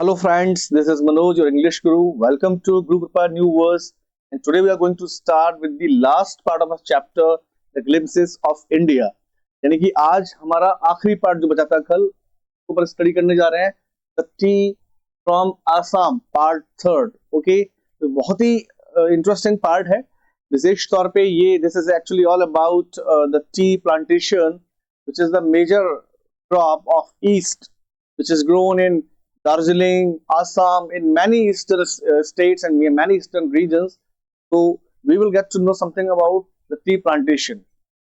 Hello friends, this is Manoj, your English guru. Welcome to Guru Kripa New Verse. And today we are going to start with the last part of our chapter, The Glimpses of India. यानी कि आज हमारा आखिरी part जो बचा था कल ऊपर स्टडी करने जा रहे हैं the T from Assam part third. Okay, तो बहुत ही इंटरेस्टिंग पार्ट है. विशेष तौर पे ये this is actually all about the tea plantation which is the major crop of east which is grown in Darjeeling, Assam, in many eastern states and many eastern regions. So we will get to know something about the tea plantation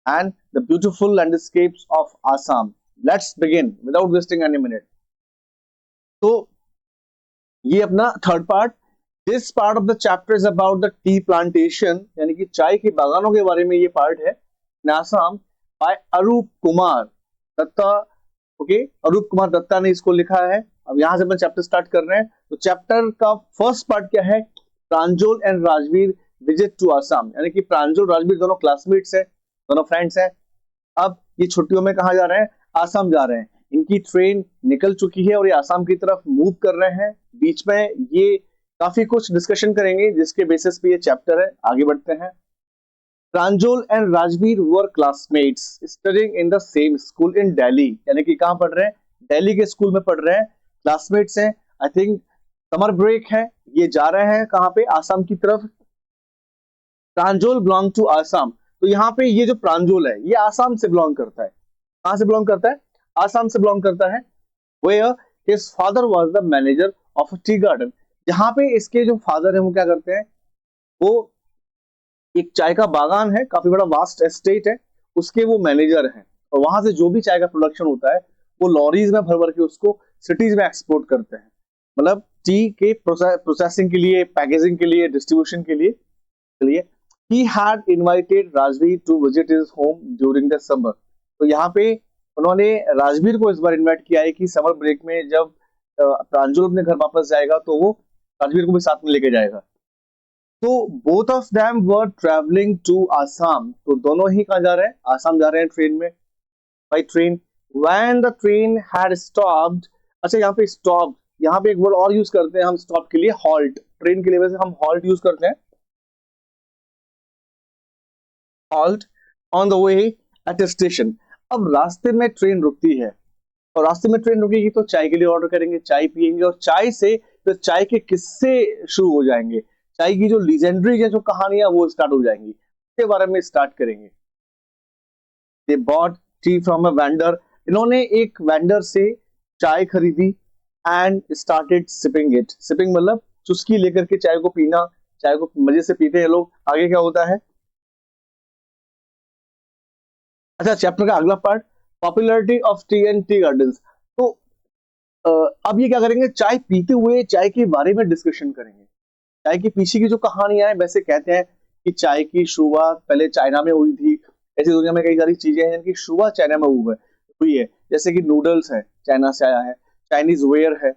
and the beautiful landscapes of Assam. Let's begin without wasting any minute. So ये अपना third part. This part of the chapter is about the tea plantation यानी कि चाय के बागानों के बारे में ये पार्ट है. इन आसाम बाय अरूप कुमार दत्ता. ओके, अरूप कुमार दत्ता ने इसको लिखा है. अब यहां से अपन चैप्टर स्टार्ट कर रहे हैं. तो चैप्टर का फर्स्ट पार्ट क्या है? Pranjal and Rajveer visit to Assam. यानी कि प्रांजल राजवीर दोनों क्लासमेट्स हैं, दोनों फ्रेंड्स हैं. अब ये छुट्टियों में कहा जा रहे हैं? आसाम जा रहे हैं. इनकी ट्रेन निकल चुकी है और ये आसाम की तरफ मूव कर रहे हैं. बीच में ये काफी कुछ डिस्कशन करेंगे जिसके बेसिस पे ये चैप्टर है. आगे बढ़ते हैं. Pranjal and Rajveer were classmates studying in the same school in Delhi. यानी कि कहां पढ़ रहे हैं? दिल्ली के स्कूल में पढ़ रहे हैं. क्लासमेट्स हैं. आई थिंक समर ब्रेक है. ये जा रहे हैं कहां पे? आसाम की तरफ. प्रांजल बिलोंग टू आसाम. तो यहाँ पे ये जो प्रांजल है ये आसाम से बिलोंग करता है. कहां से बिलोंग करता है? आसाम से बिलोंग करता है. Where his father was the manager of a tea garden. जहां पे इसके जो फादर है वो क्या करते हैं? वो एक चाय का बागान है, काफी बड़ा वास्ट एस्टेट है, उसके वो मैनेजर हैं. और वहां से जो भी चाय का प्रोडक्शन होता है वो लॉरीज में भर भर के उसको सिटीज में एक्सपोर्ट करते हैं. मतलब टी के प्रोसेसिंग के लिए, पैकेजिंग के लिए, डिस्ट्रीब्यूशन के लिए. He had invited Rajveer to visit his home during the summer. तो यहाँ पे उन्होंने राजवीर को इस बार इनवाइट किया है कि समर ब्रेक में जब प्रांजल अपने घर वापस जाएगा तो वो राजवीर को भी साथ में लेके जाएगा. तो both of them were travelling to Assam. तो दोनों ही कहाँ जा रहे हैं? आसाम जा रहे हैं ट्रेन में, by train. When the train had stopped. अच्छा, यहाँ पे स्टॉप, यहाँ पे एक वर्ड और यूज करते हैं हम स्टॉप के लिए, हॉल्ट. ट्रेन के लिए वैसे हम हॉल्ट यूज करते हैं, halt on the way at station. अब रास्ते में ट्रेन रुकती है और रास्ते में ट्रेन रुकेगी तो चाय के लिए ऑर्डर करेंगे, चाय पियेंगे और चाय से फिर चाय के किस्से शुरू हो जाएंगे. चाय की जो लीजेंडरी है, जो कहानियां वो स्टार्ट हो जाएंगी, इसके बारे में स्टार्ट करेंगे. They bought T from a vendor. इन्होंने एक वेंडर से चाय खरीदी and started sipping it. Sipping मतलब चुस्की लेकर के चाय को पीना, चाय को मजे से पीते हैं लोग. आगे क्या होता है? अच्छा, चैप्टर का अगला part, popularity of T and tea gardens. तो अब ये क्या करेंगे? चाय पीते हुए चाय के बारे में डिस्कशन करेंगे. चाय के पीछे की जो कहानियां हैं, वैसे कहते हैं कि चाय की शुरुआत पहले चाइना में हुई थी. ऐसी दुनिया में कई सारी चीजें हैं जिनकी शुरुआत चाइना में हुई है. जैसे कि नूडल्स है, चाइना से आया है. चाइनीज वेयर है,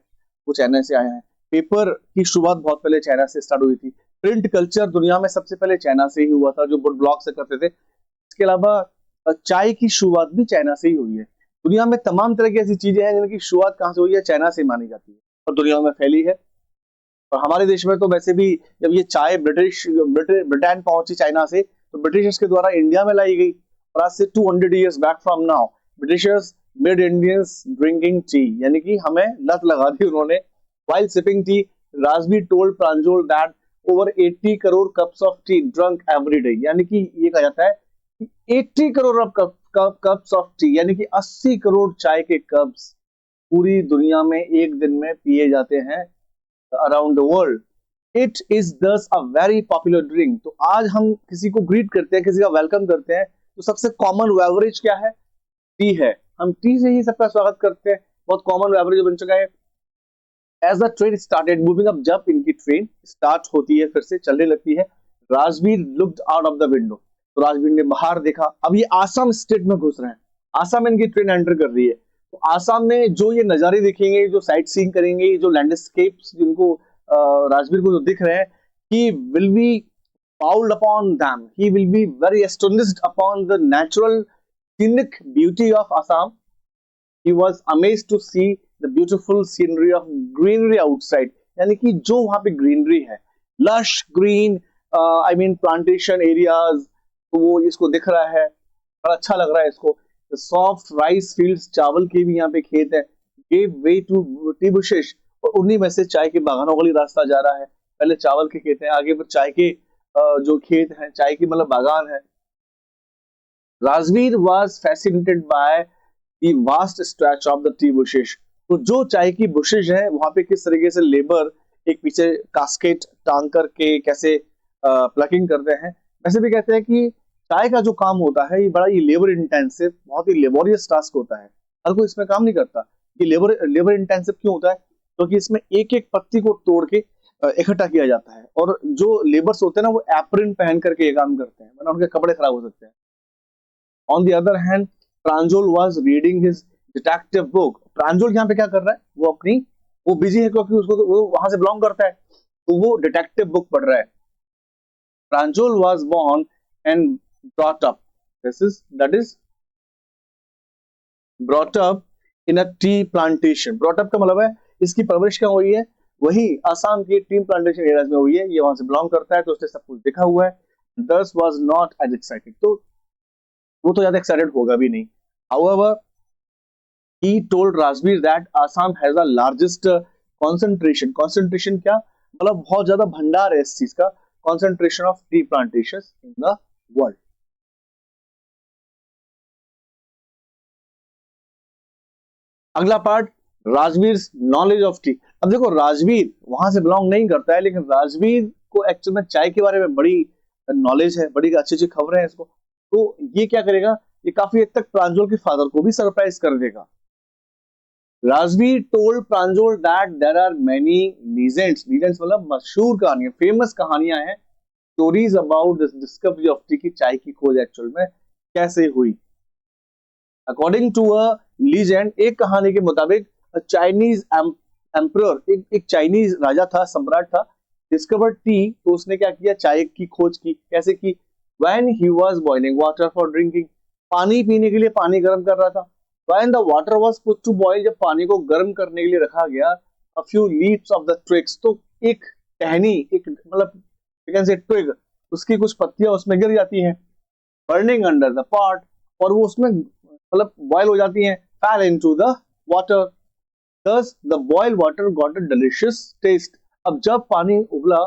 वो चाइना से आया है. पेपर की शुरुआत बहुत पहले चाइना से स्टार्ट हुई थी. प्रिंट कल्चर दुनिया में सबसे पहले चाइना से ही हुआ था, जो वुड ब्लॉक से करते थे. इसके अलावा चाय की शुरुआत भी चाइना से ही हुई है. दुनिया में तमाम तरह की ऐसी चीजें हैं जिनकी शुरुआत कहाँ से हुई है? चाइना से मानी जाती है और दुनिया में फैली है. और हमारे देश में तो वैसे भी जब ये चाय ब्रिटेन पहुंची चाइना से, तो ब्रिटिशर्स के द्वारा इंडिया में लाई गई. और आज से 200 years back from now Britishers made Indians drinking tea. यानी कि हमें लत लगा दी उन्होंने. While sipping T, Rajveer told Pranjal that over 80 crore cups of T drunk every day. यानी कि ये कहा जाता है 80 करोड़ कप्स ऑफ टी, यानी कि 80 करोड़ चाय के कप्स पूरी दुनिया में एक दिन में पिए जाते हैं around the world. It is दस अ वेरी पॉपुलर ड्रिंक. तो आज हम किसी को ग्रीट करते हैं, किसी का वेलकम करते हैं, तो सबसे कॉमन बेवरेज क्या है? टी है. हम टी से ही सबका स्वागत करते हैं. बहुत कॉमन बेवरेज बन चुका है. As the train started moving up, जब इनकी ट्रेन स्टार्ट होती है, फिर से चलने लगती है, Rajveer looked out of the window. तो राजवीर ने बाहर देखा. अब ये आसाम स्टेट में घुस रहे हैं, आसाम इनकी ट्रेन एंटर कर रही है. तो आसाम में जो ये नजारे देखेंगे, जो साइट सीइंग करेंगे, जो लैंडस्केप्स जिनको राजवीर को जो दिख रहे हैं, he will be pulled upon them. He will be very astonished upon the natural scenic beauty of Assam. He was amazed to see the beautiful scenery of greenery outside, यानी कि जो वहां पे ग्रीनरी है, lush green, I mean plantation areas, तो वो इसको दिख रहा है, बड़ा अच्छा लग रहा है इसको। सॉफ्ट राइस फील्ड्स, चावल के भी यहाँ पे खेत है, gave way to tea bushes, और उन्हीं में से चाय के बागानों का रास्ता जा रहा है। पहले चावल के खेत हैं, आगे फिर चाय के जो खेत हैं, चाय की मतलब बागान है। Rajveer was fascinated by the vast stretch of the tea bushes। तो जो चाय की बुशेज है वहां पे किस तरीके से लेबर एक पीछे कास्केट टांग करके कैसे प्लकिंग करते हैं। वैसे भी कहते हैं कि चाय का जो काम होता है ये बड़ा ही लेबर इंटेंसिव, बहुत ही लेबोरियस टास्क होता है, हर कोई इसमें काम नहीं करता। ये लेबर इंटेंसिव क्यों होता है? क्योंकि इसमें एक एक पत्ती को तोड़ के इकट्ठा किया जाता है, और जो लेबर्स होते हैं ना वो एप्रन पहन करके ये काम करते हैं, वरना उनके कपड़े खराब हो सकते हैं। On the other hand, Pranjal was reading his detective book। प्रांजल यहाँ पे क्या कर रहा है? वो बिजी है क्योंकि उसको वो वहां से बिलोंग करता है, तो वो डिटेक्टिव बुक पढ़ रहा है। प्रांजल was born and brought up, that is brought up in a tea plantation। brought up का मतलब है इसकी परवरिश क्या हुई है? वही आसाम के टी प्लांटेशन एरियाज में हुई है, ये वहां से बिलोंग करता है, तो उसने सब कुछ देखा हुआ है। Thus was not as excited, तो वो तो ज्यादा एक्साइटेड होगा भी नहीं। However, he told Rajveer that Assam has the largest concentration। concentration क्या मतलब? बहुत ज्यादा भंडार है इस चीज का, concentration of tea plantations in the world। अगला part, Rajveer knowledge of T. अब देखो राजवीर वहां से बिलोंग नहीं करता है, लेकिन राजवीर को एक्चुअल में चाय के बारे में बड़ी नॉलेज है, बड़ी अच्छी अच्छी खबरें हैं इसको। तो ये क्या करेगा, ये काफी हद तक प्रांजल के फादर को भी सरप्राइज कर देगा। Rajveer told Pranjal that there are many legends. Legends मतलब मशहूर कहानियां, फेमस कहानियां हैं, stories about this discovery of tea, की चाय की खोज एक्चुअल में कैसे हुई। अकॉर्डिंग टू अ लीजेंड, एक कहानी के मुताबिक चाइनीज एम्परर, एक चाइनीज राजा था, सम्राट था, डिस्कवर्ड टी, तो उसने क्या किया, चाय की खोज की। कैसे की? When he was boiling water for drinking, पानी पीने के लिए पानी गर्म कर रहा था। When the water was put to boil, जब पानी को गर्म करने के लिए रखा गया, a few leaves of the twigs, तो एक टहनी, एक मतलब यू कैन से ट्विग, उसकी कुछ पत्तियां उसमें गिर जाती हैं, बर्निंग अंडर द पॉट, और वो उसमें मतलब बॉयल हो जाती हैं, fell into the water। Thus the boiled water got a delicious taste। अब जब पानी उबला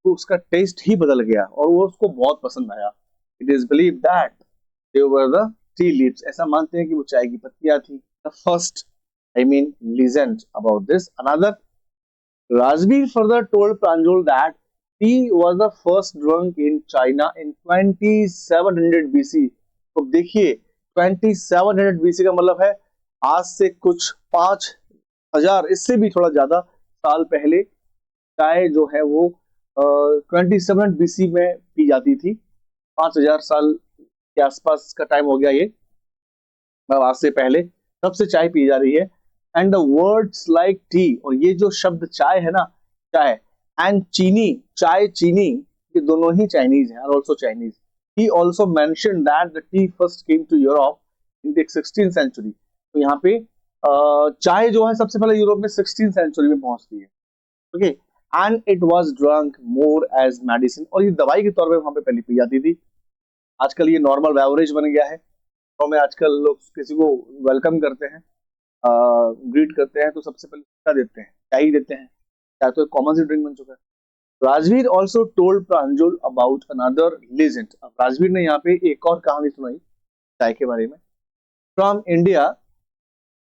तो उसका टेस्ट ही बदल गया और वो उसको बहुत पसंद आया। It is believed that they were the tea leaves। ऐसा मानते हैं कि वो चाय की पत्तियां थी। The first, I mean, legend about this। Another, Rajbir further told Pranjal that tea was the first drunk in China in 2700 BC। तो देखिए 2700 BC का मतलब है आज से कुछ 5000, इससे भी थोड़ा ज्यादा साल पहले चाय जो है वो 2700 BC में पी जाती थी। 5000 साल के आसपास का टाइम हो गया ये, मतलब आज से पहले तब से चाय पी जा रही है। And the words like T, और ये जो शब्द चाय है ना, चाय एंड चीनी, चाय चीनी, ये दोनों ही चाइनीज हैं, are also Chinese. He also mentioned that the tea first came to Europe in the 16th century. तो यहाँ पे चाय जो है सबसे पहले यूरोप में 16th सेंचुरी में पहुंचती है। Okay, and it was drunk more as medicine, और ये दवाई के तौर पे वहां पे पहले पी जाती थी। आजकल ये नॉर्मल बेवरेज बन गया है, तो में आजकल लोग किसी को वेलकम करते हैं, ग्रीट करते हैं, तो सबसे पहले क्या देते हैं? चाय ही देते हैं। चाय तो एक कॉमन सी ड्रिंक बन चुका है। Rajveer also told Pranjal about another legend. अब राजवीर ने यहाँ पे एक और कहानी सुनाई चाय के बारे में, फ्रॉम इंडिया।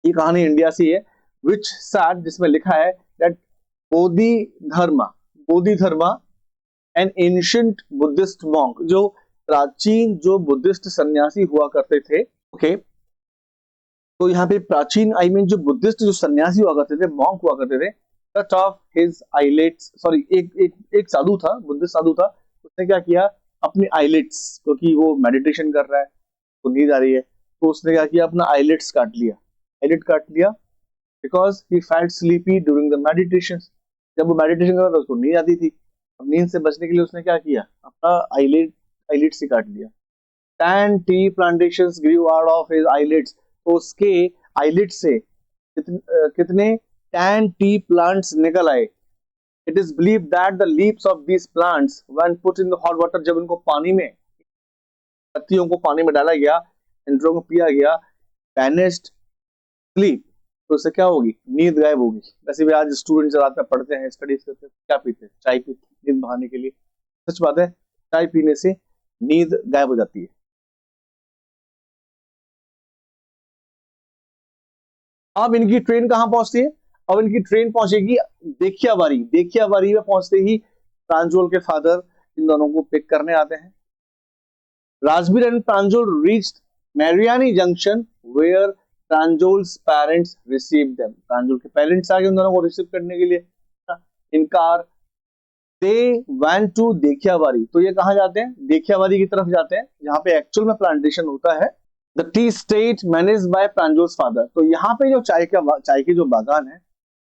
ये कहानी इंडिया से है, विच सैड, जिसमें लिखा है that Bodhidharma an ancient Buddhist monk, जो प्राचीन जो बुद्धिस्ट सन्यासी हुआ करते थे। ओके, तो यहाँ पे प्राचीन आई मीन जो बुद्धिस्ट जो सन्यासी हुआ करते थे, मॉन्क हुआ करते थे, cut off his eyelids, sorry एक साधु था, बुद्धिस्ट साधु था, उसने क्या किया, अपनी आईलेट्स, क्योंकि वो मेडिटेशन कर रहा है तो नींद आ रही है, तो उसने क्या किया, अपना आईलेट्स काट लिया, आईलेट काट लिया, because he felt sleepy during the meditation. जब वो मेडिटेशन कर रहा था उसको नींद आती थी, अब नींद से बचने के लिए उसने क्या किया, अपना आईलेट्स ही काट लिया। 10 tea plantations grew out of his eyelids, तो उसके आईलेट से कितने टैन टी प्लांट्स निकल आए। It is believe that the leaves of these plants when put in the hot water, जब इनको पानी में, पत्तियों को पानी में डाला गया, इंद्रों को पिया गया, वैनिश्ड स्लीप, तो उससे क्या होगी, नींद गायब होगी। वैसे भी आज स्टूडेंट्स रात में पढ़ते हैं, स्टडीज करते हैं, क्या पीते हैं, चाय पीते हैं नींद बहाने के लिए। सच बात है, चाय पीने से नींद गायब हो जाती है। अब इनकी ट्रेन कहाँ पहुंचती है, अब इनकी ट्रेन पहुंचेगी देखियाबारी। देखियाबारी में पहुंचते ही प्रांजोल के फादर इन दोनों को पिक करने आते हैं। Rajbir and Pranjol reached Mariani Junction where Pranjol's parents received them. Pranjol के पेरेंट्स आ गए उन दोनों को रिसीव करने के लिए इन कार। दे went to देखियाबारी, तो ये कहाँ जाते हैं, देखियाबारी की तरफ जाते हैं, जहाँ पे एक्चुअल में प्लांटेशन होता है। The tea estate managed by Pranjol's father, तो यहाँ पे जो चाय के जो बागान है,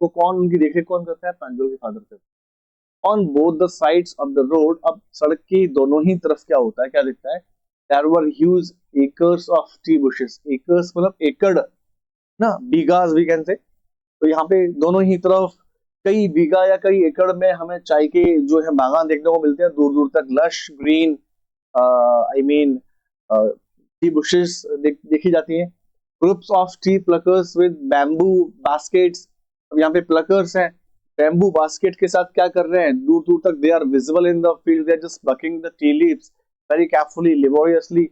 वो कौन, उनकी देखरेख कौन करता है, प्रांजोल के फादर करते हैं। On both the sides of the road, अब सड़क की दोनों ही तरफ क्या होता है, क्या दिखता है, there were huge acres of tea bushes। acres मतलब एकड़ ना, बीघास वी कैन से। तो यहाँ पे दोनों ही तरफ कई बीघा या कई एकड़ में हमें चाय के जो है बागान देखने को मिलते हैं, दूर दूर तक lush green I mean T bushes देखी जाती हैं। Groups of T pluckers with bamboo baskets, अब यहाँ पे प्लकर्स हैं, बैम्बू बास्केट के साथ क्या कर रहे हैं, दूर दूर तक they are visible in the field, they are just plucking the tea leaves very carefully laboriously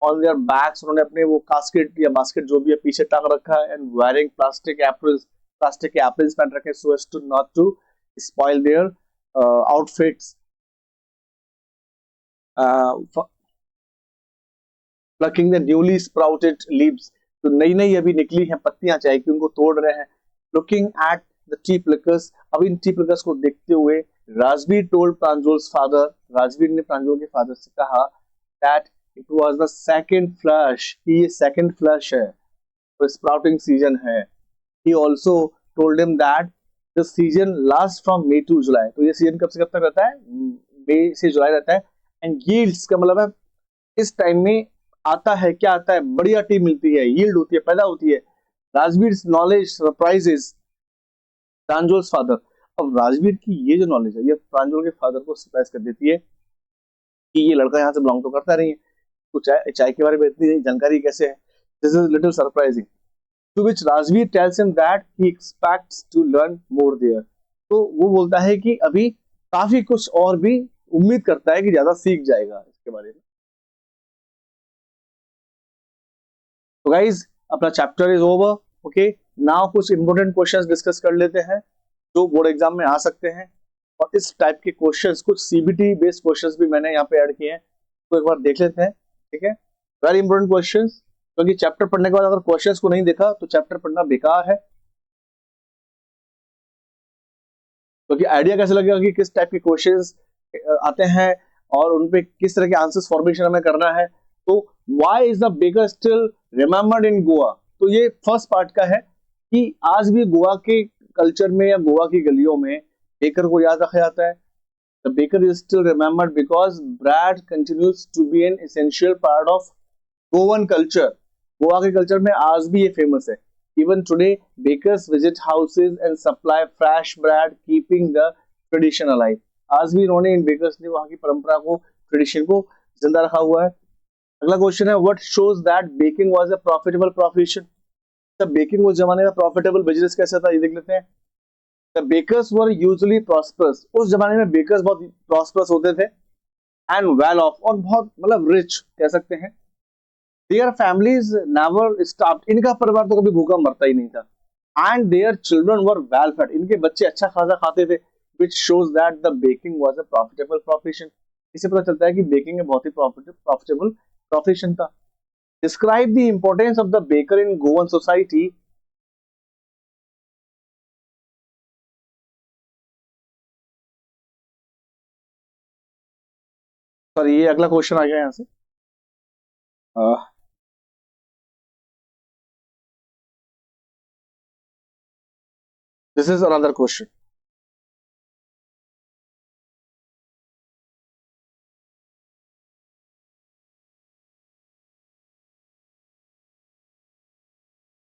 on their backs. उन्होंने अपने वो कास्केट या बास्केट जो भी है पीछे टांग रखा है, and wearing plastic aprons, plastic के एप्रल्स पहन रखे so as to not to spoil their outfits. Plucking the newly sprouted leaves, तो नई नई अभी निकली हैं पत्तियां चाय की, उनको तोड़ रहे हैं। Looking at the tea pluckers, अब इन टी प्लकर्स को देखते हुए राजबीर टोल्ड प्रांजोल्स फादर, राजबीर ने प्रांजोल के फादर से कहा that it was the second flush, कि ये सेकंड फ्लश है, तो स्प्राउटिंग सीजन है। He also told him that the season last from May to July, तो ये सीजन कब से कब तक रहता है, मई से जुलाई रहता है। एंड यील्ड्स का मतलब है इस टाइम में आता है, क्या आता है, बढ़िया टी मिलती है, यील्ड होती है, पैदा होती है। राजबीर नॉलेज सरप्राइजेस प्रांजोल्स फादर, अब राजबीर की ये जो नॉलेज है, ये प्रांजोल के फादर को सरप्राइज कर देती है कि ये लड़का यहाँ से बिलोंग तो करता नहीं है, तो चाय के बारे में इतनी जानकारी कैसे है। This is little surprising. To which Rajbir tells him that he expects to learn more there, तो वो बोलता है कि अभी काफी कुछ और भी उम्मीद करता है कि ज्यादा सीख जाएगा इसके बारे में। तो गाइज अपना chapter is over. Okay, now कुछ इंपोर्टेंट क्वेश्चंस डिस्कस कर लेते हैं जो बोर्ड एग्जाम में आ सकते हैं, और इस टाइप के क्वेश्चंस, कुछ सीबीटी बेस्ड क्वेश्चंस भी मैंने यहाँ पे ऐड किए हैं, तो एक बार देख लेते हैं। ठीक है, वेरी इंपोर्टेंट क्वेश्चंस, क्योंकि चैप्टर पढ़ने के बाद अगर क्वेश्चंस को नहीं देखा तो चैप्टर पढ़ना बेकार है, क्योंकि आइडिया कैसे लगेगा कि किस टाइप के क्वेश्चंस आते हैं और उनपे किस तरह के आंसर्स फॉर्मेशन हमें करना है। तो why is the baker still remembered in Goa, तो ये फर्स्ट पार्ट का है कि आज भी गोवा के कल्चर में या गोवा की गलियों में बेकर को याद रखा जाता है। The baker is still remembered because bread continues to be an essential part of Goan culture, Goa के कल्चर में आज भी ये फेमस है। Even today, bakers visit houses and supply fresh bread, keeping the tradition alive. आज भी इन्होंने, इन बेकर्स ने वहां की परंपरा को, ट्रेडिशन को जिंदा रखा हुआ है। अगला क्वेश्चन है, what shows that baking was a profitable profession, तब बेकिंग उस जमाने में प्रॉफिटेबल बिजनेस कैसा था, ये देख लेते हैं। The bakers were usually prosperous, उस जमाने में बेकर्स बहुत प्रॉस्परस होते थे, एंड वेल ऑफ, और बहुत मतलब रिच कह सकते हैं। Their families never starved, इनका परिवार तो कभी भूखा मरता ही नहीं था। And their children were well fed, इनके बच्चे अच्छा खासा खाते थे, which shows that the baking was a profitable profession। इससे पता चलता है कि बेकिंग बहुत ही प्रॉफिटेबल प्रोफेशन था। Describe the importance of the baker in Goan society। Sorry, ये अगला क्वेश्चन आ गया यहाँ से। This is another question.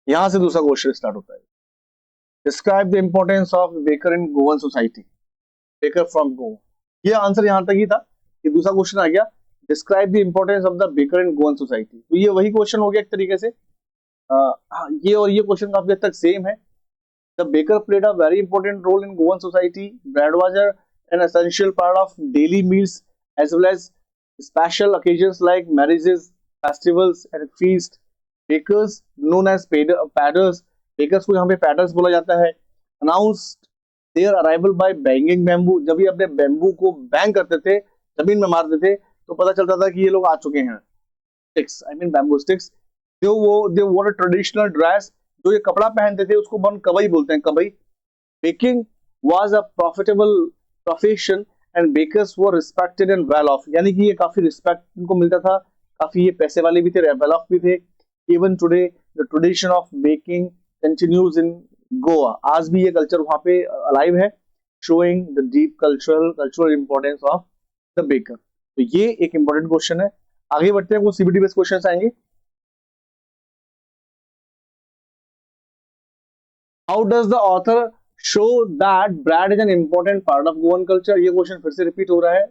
यहां से दूसरा क्वेश्चन स्टार्ट होता है। Describe the importance of baker in Goan society, baker from Goa. ये आंसर यहाँ तक ही था। ये दूसरा क्वेश्चन आ गया, describe the importance of the baker in Goan society. तो ये वही क्वेश्चन हो गया एक तरीके से। ये और ये क्वेश्चन काफी हद तक सेम है। The baker played a very important role in Goan society. Bread was an essential part of daily meals as well as special occasions like marriages, festivals, and feasts. Bakers, known as padders, bakers को यहाँ पे padders बोला जाता है, announced their arrival by banging bamboo. जब ये अपने bamboo को bang करते थे, जमीन में मारते थे, तो पता चलता था कि ये लोग आ चुके हैं। Sticks, I mean bamboo sticks. They wore a traditional dress. जो ये कपड़ा पहनते थे उसको बन कबई बोलते हैं, कबई। Baking was a profitable profession and bakers were respected and well off, यानी कि ये काफी रिस्पेक्ट इनको मिलता था, काफी ये पैसे वाले भी थे, वेल ऑफ भी थे। Even today the tradition of baking continues in Goa, आज भी ये कल्चर वहां पे अलाइव है, showing the deep cultural importance of the baker. तो ये एक इंपॉर्टेंट क्वेश्चन है। आगे बढ़ते हैं, वो सीबीटी बेस्ड क्वेश्चन आएंगे। How does the author show that bread is an important part of Goan culture? ये क्वेश्चन फिर से रिपीट हो रहा है।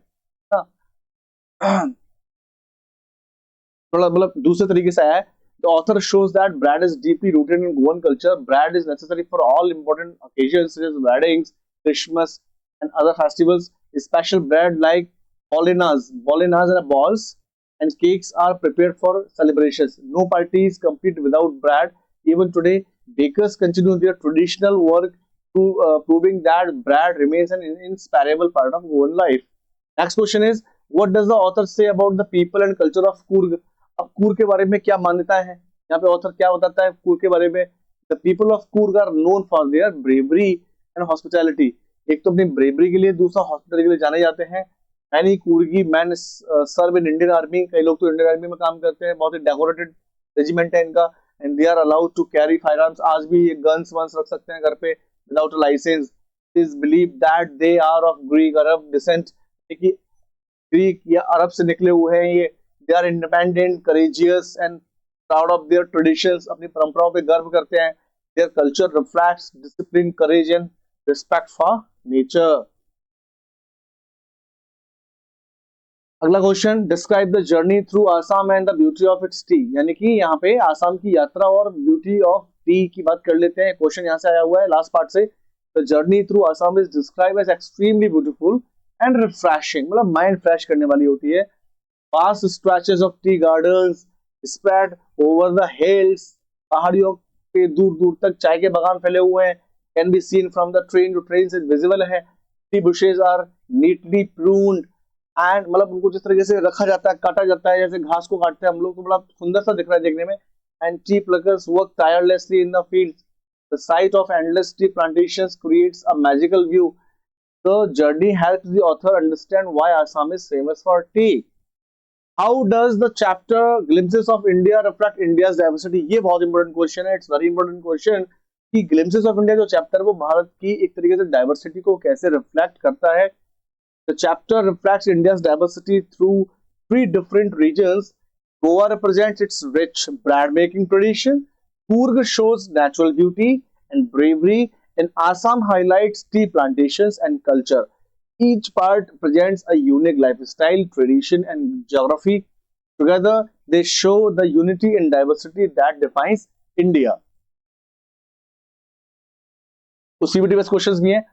थोड़ा मतलब दूसरे तरीके से आया है। The author shows that bread is deeply rooted in Goan culture. Bread is necessary for all important occasions such as weddings, Christmas, and other festivals. Special bread like bolinas and balls and cakes are prepared for celebrations. No party is complete without bread. Even today, bakers continue their traditional work to proving that bread remains an inseparable part of Goan life. Next question is, what does the author say about the people and culture of Coorg? अब कूर्ग के बारे में क्या मान्यता है, यहाँ पे author क्या बताता है कूर्ग के बारे में। The people of Coorg are known for their bravery and hospitality. एक तो अपनी ब्रेवरी के लिए, दूसरा हॉस्पिटल के लिए जाने जाते हैं। Many Coorgi man serve in Indian army, कई लोग तो इंडियन आर्मी में काम करते हैं, बहुत ही डेकोरेटेड रेजिमेंट है इनका। And they are allowed to carry firearms, आज भी ये गन्स वंस रख सकते हैं घर पे without a license. Is believe that they are of Greek Arab descent, Greek या अरब से निकले हुए हैं ये। They are independent, courageous and proud of their traditions, अपनी परंपराओं पे गर्व करते हैं। Their culture reflects discipline, courage and respect for nature. अगला question, describe the journey through Assam and the beauty of its tea, यानी कि यहाँ पे आसाम की यात्रा और ब्यूटी ऑफ टी की बात कर लेते हैं। क्वेश्चन यहाँ से आया हुआ है लास्ट पार्ट से। The journey through Assam is describe as extremely beautiful and refreshing, मतलब माइंड फ्रेश करने वाली होती है। Vast stretches of tea gardens spread over the hills, पहाड़ियों पे दूर दूर तक चाय के बागान फैले हुए हैं। Can be seen from the train, जो ट्रेन से विजिबल है। Tea bushes are neatly pruned and, मतलब उनको जिस तरीके से रखा जाता है, काटा जाता है, जैसे घास को काटते हैं हम लोग, तो बड़ा सुंदर सा दिख रहा है देखने में। And tea pluckers work tirelessly in the fields. The sight of endless tea plantations creates a magical view. The journey helps the author understand why Assam is famous for tea. How does the chapter glimpses of India reflect India's diversity? ये बहुत important question है, it's very important question कि glimpses of India जो chapter है वो भारत की एक तरीके से डाइवर्सिटी को कैसे रिफ्लेक्ट करता है। The chapter reflects India's diversity through 3 different regions. Goa represents its rich bread making tradition. Coorg shows natural beauty and bravery, and Assam highlights tea plantations and culture. Each part presents a unique lifestyle, tradition, and geography. Together, they show the unity and diversity that defines India. तो CBT based questions भी हैं।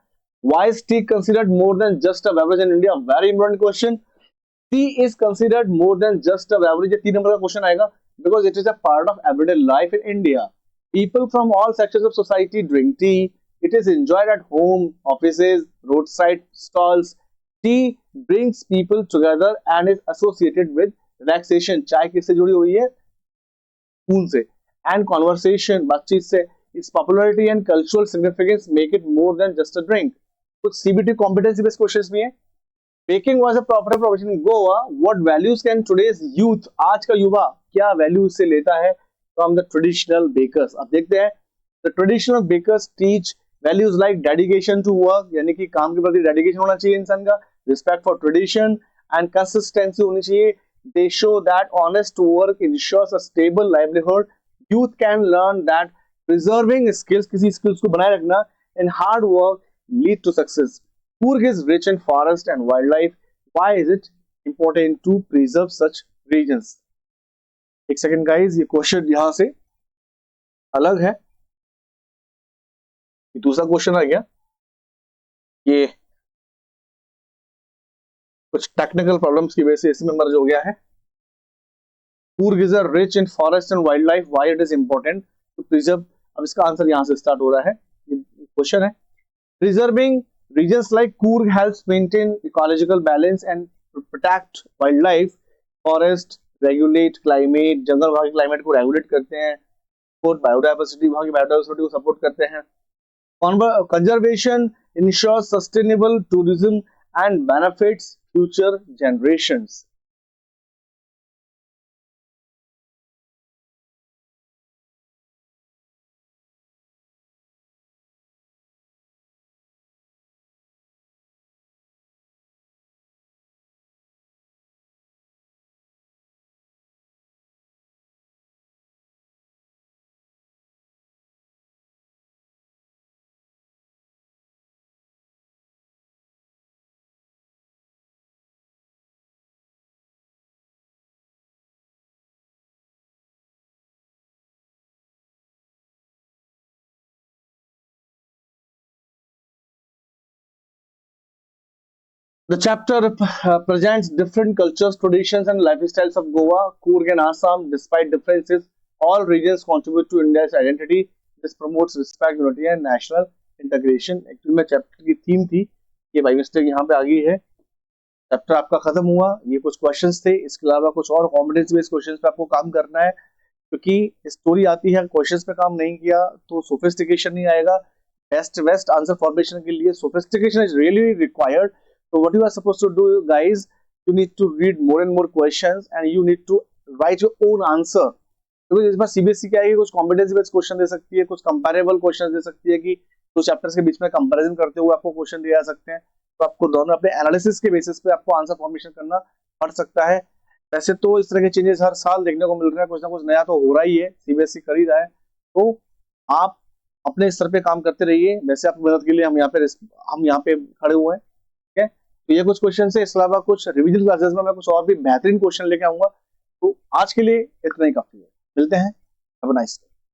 Why is tea considered more than just a beverage in India? Very important question. Tea is considered more than just a beverage. ये 3 number का question आएगा because it is a part of everyday life in India. People from all sections of society drink tea. It is enjoyed at home, offices, roadside stalls. Tea brings people together and is associated with relaxation. चाय किससे जुड़ी हुई है? खून से। And conversation, बातचीत से। Its popularity and cultural significance make it more than just a drink. कुछ CBT competency based questions भी हैं। Baking was a profitable profession in Goa. What values can today's youth, आज का युवा क्या values से लेता है from the traditional bakers? अब देखते हैं। The traditional bakers teach values like dedication to work, यानी कि काम के प्रति डेडिकेशन होना चाहिए इंसान का, respect for tradition and consistency होनी चाहिए। They show that honest work ensures a stable livelihood. Youth can learn that preserving skills, किसी स्किल्स को बनाए रखना, and hard work lead to success. Coorg is rich in forest and wildlife, why is it important to preserve such regions? एक second guys, ये question यहां से अलग है, ये दूसरा क्वेश्चन आ गया, ये कुछ टेक्निकल प्रॉब्लम्स की वजह से इसमें मर्ज हो गया है। Coorg is rich in forest and wildlife, why it is important to preserve. अब इसका आंसर यहां से स्टार्ट हो रहा है, ये क्वेश्चन है। Preserving regions like Coorg helps maintain ecological balance and protect wildlife. Forest regulate climate, जंगल वहां के क्लाइमेट को रेगुलेट करते हैं, और बायोडाइवर्सिटी, वहां की बायोडाइवर्सिटी को सपोर्ट करते हैं। Conservation ensures sustainable tourism and benefits future generations. The chapter presents different cultures, traditions, and lifestyles of Goa, Coorg, and Assam. Despite differences, all regions contribute to India's identity. This promotes respect, unity, and national integration. Actually, में chapter की theme थी, ये by mistake यहाँ पे आ गई है। Chapter आपका खत्म हुआ, ये कुछ क्वेश्चंस थे, इसके अलावा कुछ और कॉम्पिटेंसी बेस्ड क्वेश्चंस पे आपको काम करना है, क्योंकि स्टोरी आती है, क्वेश्चंस पे काम नहीं किया तो सोफिस्टिकेशन नहीं आएगा। बेस्ट आंसर फॉर्मेशन के लिए sophistication is really required. So what you are supposed to do, guys, you need to read more and more questions and you need to write your own answer. क्योंकि इस बार CBSE क्या है, कुछ competency based question दे सकती है, कुछ comparable question दे सकती है कि दो चैप्टर्स के बीच में कंपैरिजन करते हुए आपको क्वेश्चन दिए जा सकते हैं, तो आपको दोनों अपने एनालिसिस के बेसिस पे आपको आंसर फॉर्मेशन करना पड़ सकता है। वैसे तो इस तरह के चेंजेस हर साल देखने को मिल रहे हैं, कुछ ना कुछ नया तो हो रहा ही है, सीबीएसई कर ही रहा है, तो आप अपने स्तर पे काम करते रहिए। वैसे आपकी मदद के लिए हम यहाँ पे खड़े हुए हैं, ठीक है। तो ये कुछ क्वेश्चन है, इसके अलावा कुछ रिवीजन क्लासेस में मैं कुछ और भी बेहतरीन क्वेश्चन लेके आऊंगा। तो आज के लिए इतना ही काफी है, मिलते हैं, हैव अ नाइस डे।